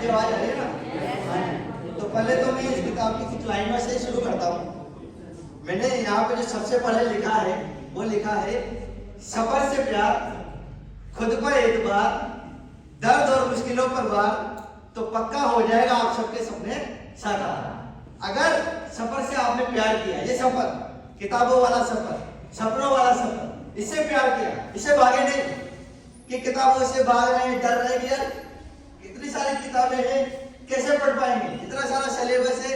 आवाज आ रही है ना? तो पहले तो मैं इस किताब की कुछ लाइनों से शुरू करता हूँ। मैंने यहाँ पे जो सबसे पहले लिखा है वो लिखा है, सफर से प्यार, खुद पर एतबार, दर्द और मुश्किलों पर वार, तो पक्का हो जाएगा आप सबके सपने साकार। अगर सफर से आपने प्यार किया, ये सफर किताबों वाला सफर, सपनों वाला सफर, इससे प्यार किया, इससे भागे नहीं कि किताबों से भाग रहे हैं, डर रहे हैं यार इतनी सारी किताबें हैं कैसे पढ़ पाएंगे, इतना सारा सिलेबस है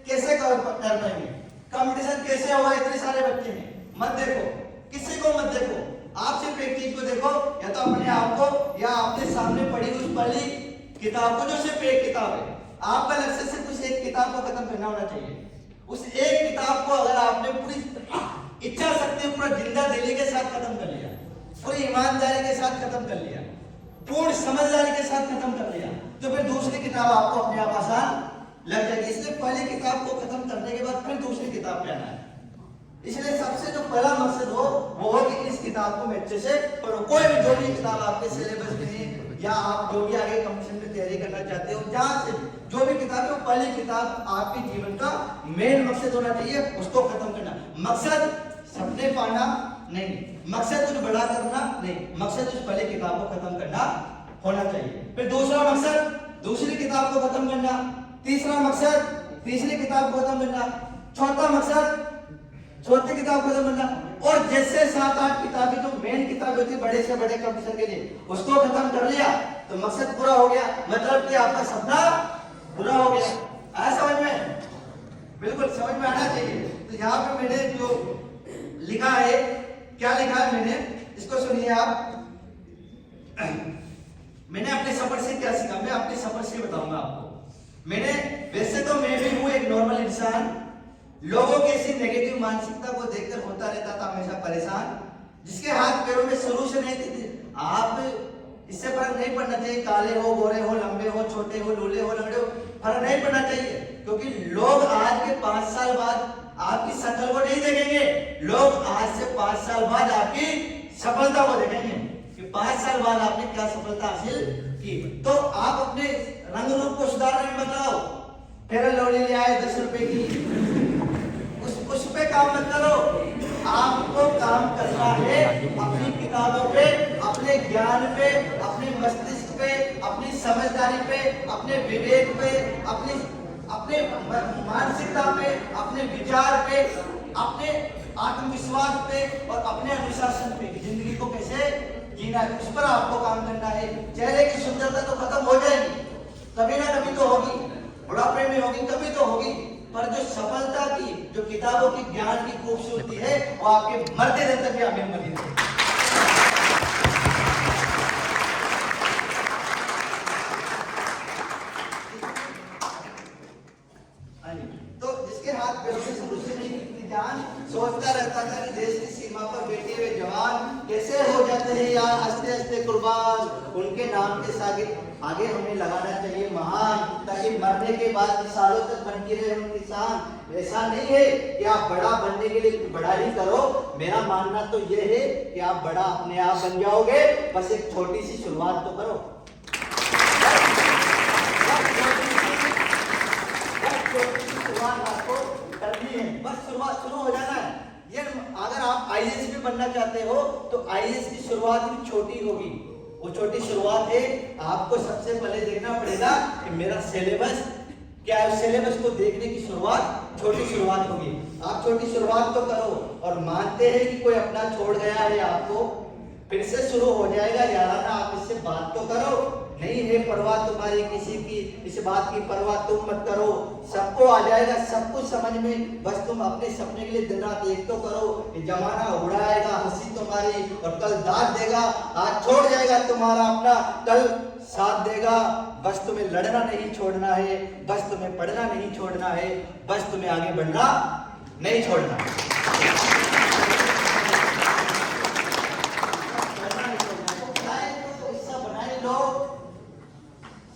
कैसे कर पाएंगे, कंपटीशन कैसे होगा, इतने सारे बच्चे हैं। मत देखो, किसी को मत देखो, आप सिर्फ एक चीज को देखो, या तो अपने आप को या अपने सामने पड़ी उस पढ़ी किताब को, जो सिर्फ एक किताब है। आपका लक्ष्य सिर्फ उस एक किताब को खत्म करना होना चाहिए। उस एक किताब को अगर आपने पूरी इच्छा शक्ति, पूरा जिंदा दिली के साथ खत्म कर लिया, पूरी ईमानदारी के साथ खत्म कर लिया, पूर्ण समझदारी के साथ खत्म कर लिया, तो फिर दूसरी किताब आपको अपने आप आसान लग जाएगी। इसलिए पहली किताब को खत्म करने के बाद फिर दूसरी किताब पे आना है। इसलिए सबसे जो पहला मकसद हो वो हो कि इस किताब को मैं अच्छे से पढ़ो। कोई भी जो भी किताब आपके सिलेबस में है, या आप जो भी आगे कंपटीशन में तैयारी करना चाहते हो, जहां से जो भी किताब है, वो पहली किताब आपके जीवन का मेन मकसद होना चाहिए, उसको खत्म करना। मकसद सपने पाना नहीं, मकसद कुछ बड़ा करना नहीं, मकसद उस पहले किताब को खत्म करना होना चाहिए। फिर दूसरा मकसद दूसरी किताब को खत्म करना, तीसरा मकसद तीसरी किताब को खत्म करना, चौथा मकसद चौथी किताब खत्म करना, और जैसे 7-8 किताबें जो मेन किताब होती है बड़े से बड़े कंपटीशन के लिए, उसको खत्म कर लिया तो मकसद पूरा हो गया, मतलब कि आपका सपना पूरा हो गया। आया समझ में? बिल्कुल समझ में आना चाहिए। तो यहाँ पे मैंने जो लिखा है, क्या लिखा है मैंने, इसको सुनिए आप। मैंने अपने सफर से क्या सीखा, मैं अपने सफर से बताऊंगा आपको। मैंने, वैसे तो मैं भी हूं एक नॉर्मल इंसान, लोगों की ऐसी नेगेटिव मानसिकता को देखकर होता रहता था हमेशा परेशान, जिसके हाथ पैरों में सोल्यूशन नहीं थी। आप इससे फर्क नहीं पड़ना चाहिए, काले हो, गोरे हो, लंबे हो, छोटे हो, लूले हो, लंगड़े हो, फर्क नहीं पड़ना चाहिए, क्योंकि लोग आज के 5 साल बाद आपकी शक्ल को नहीं देखेंगे, लोग आज से 5 साल बाद आपकी सफलता को देखेंगे कि 5 साल बाद आपने क्या सफलता हासिल की। तो आप अपने रंग रूप को सुधारने में बताओ, फेयर लवली ले आए 10 रुपए की, उस पे काम मत करो। आपको काम करना है अपनी किताबों पे, अपने ज्ञान पे, अपने मस्तिष्क पे, अपनी समझदारी पे, अपने विवेक पे, अपने मानसिकता पे, अपने विचार पे, अपने आत्मविश्वास पे और अपने अनुशासन पे। जिंदगी को कैसे जीना है उस पर आपको काम करना है। चेहरे की सुंदरता तो खत्म हो जाएगी, कभी ना कभी तो होगी, बुढ़ापे में होगी, कभी तो होगी, पर जो सफलता की, जो किताबों की ज्ञान की खूबसूरती है, वो आपके मरते दिन तक भी आपके मरते रहेगी। तो जिसके हाथ पैरों में सोल्यूशन नहीं, जान सोचता रहता था कि देश की सीमा पर बैठे हुए जवान कैसे हो जाते हैं यार हंसते हंसते कुर्बान, उनके नाम के आगे हमें लगाना चाहिए महान, ताकि मरने के बाद सालों तक बन के रहे हम किसान। ऐसा नहीं है कि आप बड़ा बनने के लिए बड़ा ही करो, मेरा मानना तो ये है कि आप बड़ा अपने आप बन जाओगे, बस एक छोटी सी शुरुआत तो करो। शुरुआत आपको करनी है, बस शुरुआत शुरू हो जाना है। ये अगर आप आईएएस भी बनना चाहते हो तो आईएएस की शुरुआत भी छोटी होगी, वो छोटी शुरुआत है। आपको सबसे पहले देखना पड़ेगा कि मेरा सिलेबस क्या है, सिलेबस को देखने की शुरुआत छोटी शुरुआत होगी। आप छोटी शुरुआत तो करो, और मानते हैं कि कोई अपना छोड़ गया है, आपको फिर से शुरू हो जाएगा याराना, आप इससे बात तो करो। नहीं है परवाह तुम्हारी किसी की, इस बात की परवाह तुम मत करो, सबको आ जाएगा, सब कुछ समझ में, बस तुम अपने सपने के लिए दिन रात एक तो करो। ये जमाना उड़ाएगा हंसी तुम्हारी और कल दाद देगा, आज छोड़ जाएगा तुम्हारा अपना, कल साथ देगा। बस तुम्हें लड़ना नहीं छोड़ना है, बस तुम्हें पढ़ना नहीं छोड़ना है, बस तुम्हें आगे बढ़ना नहीं छोड़ना है।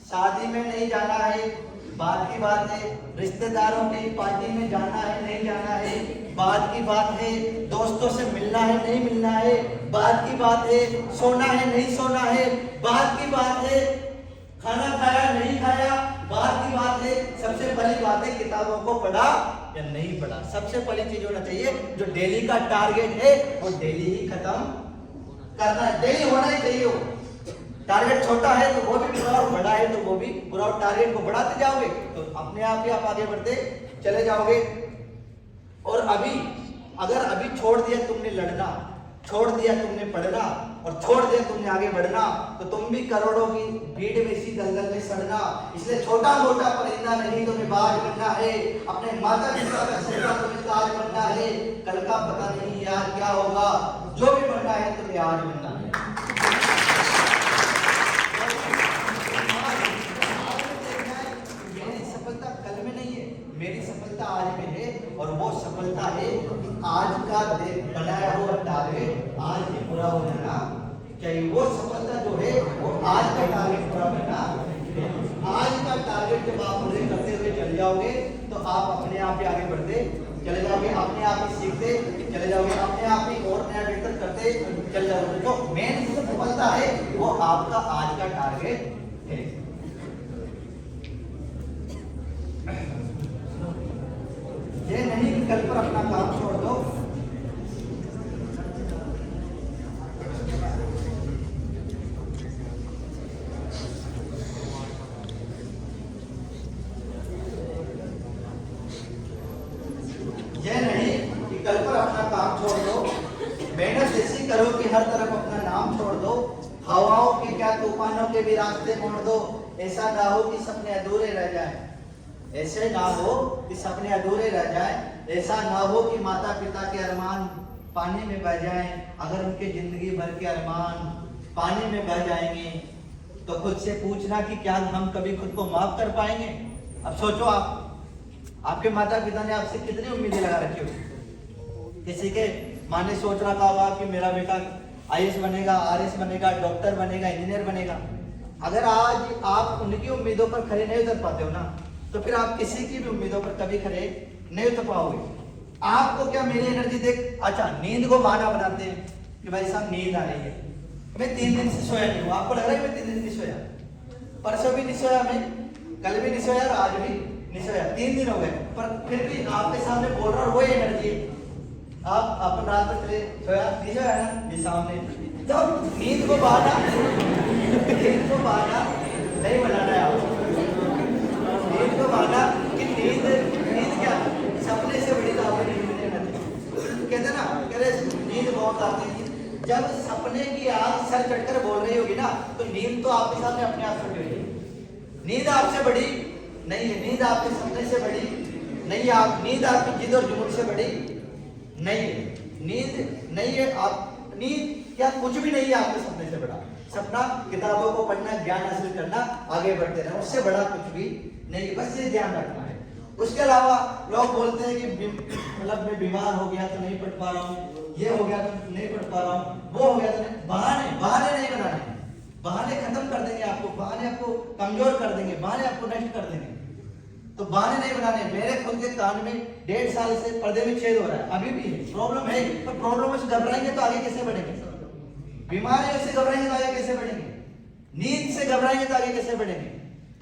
शादी में नहीं जाना है, बात की बात है, रिश्तेदारों की पार्टी में जाना है नहीं जाना है, बात की बात है, दोस्तों से मिलना है नहीं मिलना है, बात की बात है, सोना है नहीं सोना है, बात की बात है, खाना खाया नहीं खाया, पढ़ा या नहीं पढ़ा। सबसे पहली चीज होना चाहिए जो डेली का टारगेट है वो डेली ही खत्म करना है, डेली होना ही चाहिए। वो टारगेट छोटा है तो वो भी पूरा और बड़ा है तो वो भी पूरा, और टारगेट को बढ़ाते जाओगे तो अपने आप ही आप आगे बढ़ते चले जाओगे। और अभी अगर अभी छोड़ दिया तुमने लड़ना, छोड़ दिया तुमने पढ़ना और छोड़ दिया तुमने आगे बढ़ना तो तुम भी करोड़ों की भीड़ में इसी दलदल में सड़ना। इसलिए छोटा मोटा परिंदा नहीं तुम्हें बाज बनना है, अपने माता पिता का सेवा तुम्हें ताज बनना है। कल का पता नहीं यार क्या होगा, जो भी बनना है तुम्हें आज बनना है। मेरी सफलता कल में नहीं है, मेरी सफलता आज में है, और वो सफलता है आज का बनाया हुआ टारगेट आज ही पूरा हो जाना चाहिए। वो सफलता जो है वो आज का टारगेट पूरा करना। आज का टारगेट जब आप पूरे करते हुए चले जाओगे तो आप अपने आप ही आगे बढ़ते चले जाओगे, अपने आप ही सीखते चले जाओगे, अपने आप ही और नया बेहतर करते चले जाओगे। जो मेन सफलता है वो आपका आज का टारगेट है। ये नहीं कि कल पर अपना काम छोड़ दो। ये नहीं कि कल पर अपना काम छोड़ दो, मेहनत ऐसी करो कि हर तरफ अपना नाम छोड़ दो, हवाओं के क्या तूफानों के भी रास्ते मोड़ दो। ऐसा ना हो कि सपने अधूरे रह जाए, ऐसे ना हो कि सपने अधूरे रह जाए, ऐसा ना हो कि माता पिता के अरमान पानी में बह जाएं। अगर उनके जिंदगी भर के अरमान पानी में बह जाएंगे तो खुद से पूछना कि क्या हम कभी खुद को माफ कर पाएंगे। अब सोचो आप, आपके माता पिता ने आपसे कितनी उम्मीदें लगा रखी होगी। किसी के माँ ने सोच रखा होगा कि मेरा बेटा IAS बनेगा, RS बनेगा, डॉक्टर बनेगा, इंजीनियर बनेगा। अगर आज आप उनकी उम्मीदों पर खड़े नहीं उतर पाते हो ना तो फिर आप किसी की भी उम्मीदों पर कभी खड़े नहीं उतर पाओगे। आपको क्या मेरी एनर्जी देख, अच्छा नींद को बहाना बनाते हैं कि भाई साहब नींद आ रही है, मैं 3 दिन से सोया नहीं हूँ। आपको लग रहा है मैं 3 दिन नहीं सोया, परसों भी नहीं सोया, मैं कल भी नहीं सोया और आज भी नहीं सोया, 3 दिन हो गए, पर फिर भी आपके सामने बोल रहा हूँ वही एनर्जी है। आप अपन रात में चले सोया नहीं सोया है ना, ये सामने जब नींद को बहाना नहीं बनाना है आपको। नींद को बहाना कि नींद क्या सपने से बड़ी तो आपको नींद नहीं आती। कहते ना कह नींद बहुत आती है। जब सपने की आग सर चढ़कर बोल रही होगी ना तो नींद तो आपके सामने अपने आप छुट्टी होगी। नींद आपसे बड़ी नहीं है, नींद आपके सपने से बड़ी नहीं है, आप नींद आपकी जिद और जुनून से बड़ी नहीं है, नींद नहीं है। आप नींद क्या कुछ भी नहीं है आपके सपने से बड़ा। सपना किताबों को पढ़ना, ज्ञान हासिल करना, आगे बढ़ते रहना, उससे बड़ा कुछ भी नहीं। बस ये ध्यान रखना है। उसके अलावा लोग बोलते हैं कि मतलब मैं बीमार हो गया तो नहीं पढ़ पा रहा हूँ, ये हो गया तो नहीं पढ़ पा रहा हूँ, वो हो गया तो नहीं। बहाने नहीं बनाने, बहाने खत्म कर देंगे आपको, बहाने आपको कमजोर कर देंगे, बहाने आपको नष्ट कर देंगे। तो बहाने नहीं बनाने। मेरे खुद के कान में 1.5 साल से पर्दे में छेद हो रहा है, अभी भी प्रॉब्लम है, पर प्रॉब्लम से घबराएंगे तो आगे कैसे बढ़ेंगे। बीमारियों से घबराएंगे तो आगे कैसे बढ़ेंगे, नींद से घबराएंगे तो आगे कैसे बढ़ेंगे,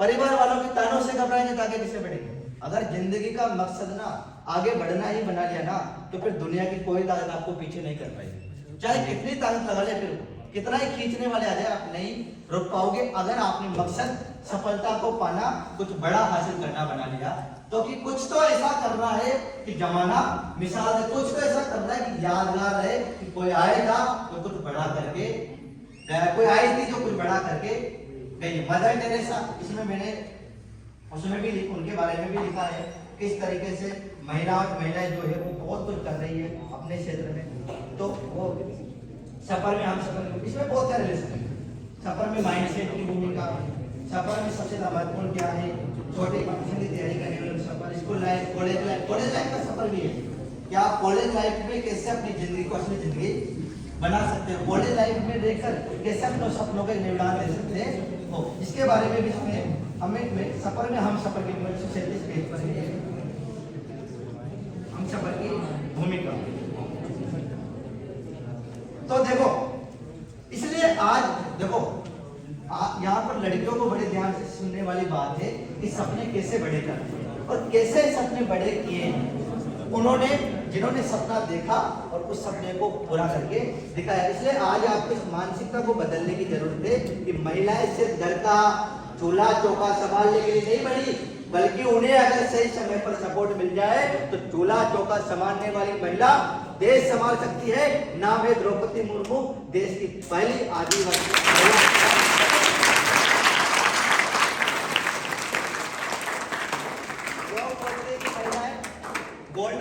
परिवार वालों के तानों से घबराएंगे तो आगे कैसे बढ़ेंगे। अगर जिंदगी का मकसद ना आगे बढ़ना ही बना लिया ना तो फिर दुनिया की कोई ताकत आपको पीछे नहीं कर पाएगी। चाहे कितनी ताकत लगा ले, फिर कितना ही खींचने वाले आ जाए, आप नहीं रुक पाओगे। अगर आपने मकसद सफलता को पाना, कुछ बड़ा हासिल करना बना लिया तो कि कुछ तो ऐसा करना है कि जमाना मिसाल है, कुछ तो ऐसा करना है कि यादगार रहे कि कोई आएगा तो कुछ बड़ा करके, कोई आई थी जो कुछ बड़ा करके गई। मदर टेरेसा, इसमें मैंने उसमें भी उनके बारे में भी लिखा है किस तरीके से महिलाएं जो है वो बहुत कुछ कर रही है अपने क्षेत्र में। तो वो सफर में हम सफर, इसमें बहुत सारे लेसन है। सफर में माइंडसेट की भूमिका, सफर में सबसे ज्यादा महत्वपूर्ण क्या है, छोटे कंपटीशन की तैयारी करने वाले सफर, स्कूल लाइफ, कॉलेज लाइफ का सफर भी है कि आप कॉलेज लाइफ में कैसे अपनी जिंदगी को असली जिंदगी बना सकते हो, कॉलेज लाइफ में रहकर कैसे अपने सपनों का निवेदन दे सकते हो, इसके बारे में भी इसमें हमें सफर में हम सफर के 137 पेज पर है हम सफर की भूमिका। तो देखो, इसलिए आज देखो यहाँ पर लड़कियों को बड़े ध्यान से सुनने वाली बात है कि सपने कैसे बड़े करते हैं। और कैसे सपने बड़े किए हैं उन्होंने, जिन्होंने सपना देखा और उस सपने को पूरा करके दिखाया। इसलिए आज आपको इस मानसिकता को बदलने की जरूरत है कि महिलाएं सिर्फ घर का चूल्हा चौका संभालने के लिए नहीं बनी, बल्कि उन्हें अगर सही समय पर सपोर्ट मिल जाए तो चूल्हा चौका संभालने वाली महिला देश संभाल सकती है। नाम है द्रौपदी मुर्मू, देश की पहली आदिवासी गोल्ड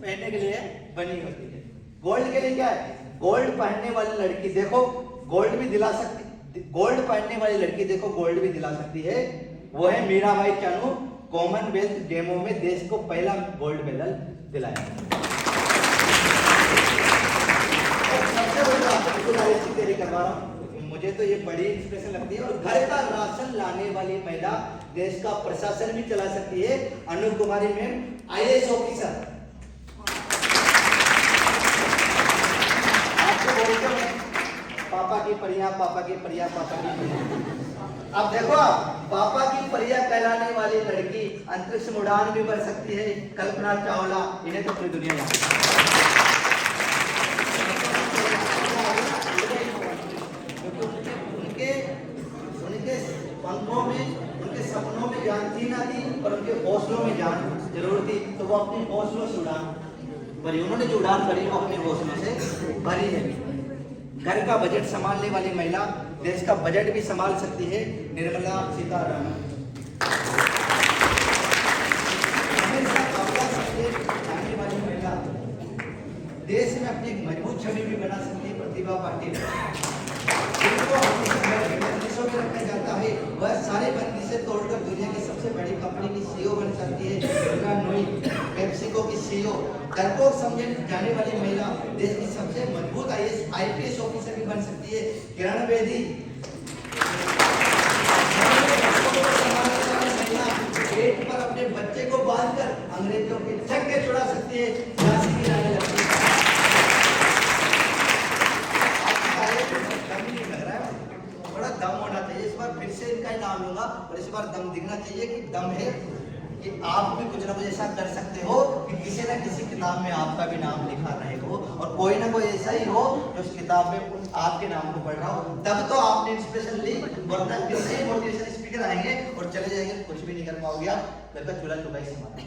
पहनने के लिए बनी होती है। गोल्ड के लिए क्या है? गोल्ड पहनने वाली लड़की देखो गोल्ड भी दिला सकती, गोल्ड पहनने वाली लड़की देखो गोल्ड भी दिला सकती है। वो है मीराबाई चानू, कॉमनवेल्थ गेमों में देश को पहला गोल्ड मेडल दिलाया। सबसे बड़ी बात तैयारी करवा रहा हूँ, मुझे तो ये बड़ी इंस्पिरेशन लगती है। और घर का राशन लाने वाली महिला देश का प्रशासन भी चला सकती है। अनु कुमारी मैम IAS ऑफिसर, आपको बोलते हैं पापा की परिया, पापा की परिया, पापा की परिया। अब देखो आप, पापा की परिया कहलाने वाली लड़की अंतरिक्ष में उड़ान भी भर सकती है। कल्पना चावला, इन्हें तो पूरी दुनिया उनके पंखों में, उनके सपनों में जान थी ना थी, पर उनके हौसलों में जान जरूर थी, तो वो अपने हौसलों से उड़ान भरी। उन्होंने जो उड़ान भरी वो अपने हौसलों से भरी है। घर का बजट संभालने वाली महिला देश का बजट भी संभाल सकती है। निर्मला सीतारमण जाने वाली महिला देश में अपनी एक मजबूत छवि भी बना सकती है। प्रतिभा पाटिल, बंदिशों में रखा जाता है, वह सारे बंदिशें तोड़कर दुनिया की सबसे बड़ी कंपनी की CEO बन सकती है। पेप्सिको की CEO, डरपोक समझे जाने वाली महिला देश की सबसे मजबूत IPS ऑफिसर भी बन सकती है। किरण बेदी, पेट पर अपने बच्चे को बांधकर अंग्रेजों के छक्के छुड़ा सकती है। झांसी की रानी लक्ष्मी, बड़ा दम होना चाहिए। इस बार फिर से इनका ही नाम लूंगा और इस बार दम दिखना चाहिए कि दम है कि आप भी कुछ ना कुछ ऐसा कर सकते हो कि किसी न किसी किताब में आपका भी नाम लिखा रहे हो और कोई ना कोई ऐसा ही हो जो उस किताब में आपके नाम को पढ़ रहा हो। तब तो आपने इंस्पिरेशन ली, वरना फिर से मोटिवेशन स्पीकर आएंगे और चले जाएंगे, कुछ भी नहीं कर पाओगे आप। घर का चूल्हा चौका ही संभालना।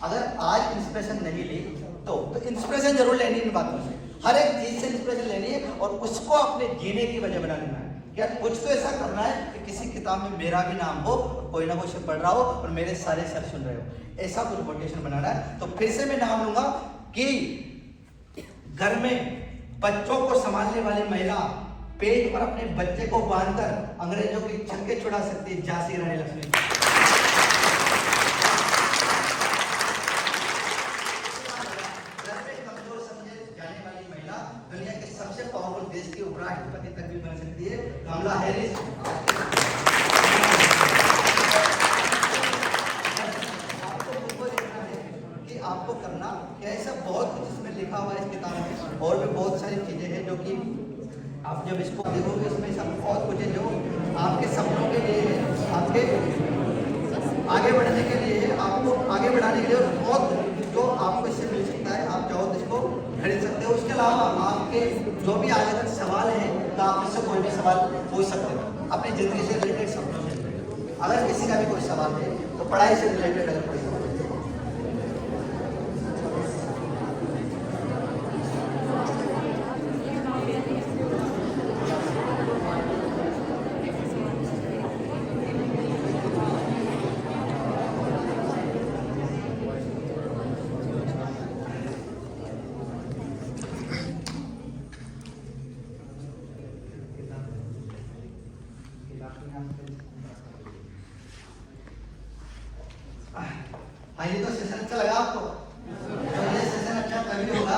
अगर आज इंस्पिरेशन नहीं ली तो इंस्पिरेशन जरूर लेनी इन बातों से, हर एक चीज से इंस्पिरेशन लेनी है और उसको अपने जीने की वजह बना लेना है। क्या कुछ तो ऐसा करना है कि किसी किताब में मेरा भी नाम हो, कोई ना कोई पढ़ रहा हो और मेरे सारे सर सुन रहे हो, ऐसा कुछ मोटिवेशन बनाना है। तो फिर से मैं नाम लूंगा कि घर में बच्चों को संभालने वाली महिला पेट पर अपने बच्चे को बांधकर अंग्रेजों के छक्के छुड़ा सकती है। झांसी रानी लक्ष्मी, दुनिया के सबसे पावरफुल देश की उपराष्ट्रपति तक भी बन सकती है। कमला हैरिस, कि आपको करना ऐसा बहुत कुछ इसमें लिखा हुआ है इस किताब में, और भी बहुत सारी चीजें हैं जो कि आप जब इसको देखोगे इसमें सब बहुत कुछ है जो आपके सपनों के लिए है, आपके आगे बढ़ने के लिए है, आपको आगे बढ़ाने के लिए बहुत जो आपको इससे मिल सकता है। आप चाहो तो इसको खरीद सकते हो। उसके अलावा आपके जो भी आगे तक सवाल है तो आप इससे कोई भी सवाल पूछ सकते हो अपनी जिंदगी से रिलेटेड, सपनों से रिलेटेड। अगर किसी का भी कोई सवाल है तो पढ़ाई से रिलेटेड अगर कोई सवाल है हाँ, ये तो सेशन अच्छा लगा आपको। तो ये सेशन अच्छा तभी होगा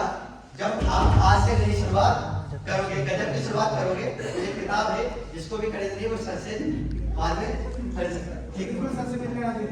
जब आप आज से नई शुरुआत करोगे, गजब की शुरुआत करोगे। ये किताब है, जिसको भी खरीदनी है वो सर से बाद में खरीद सकता है। ठीक है, सर से मिलने आ जाइए।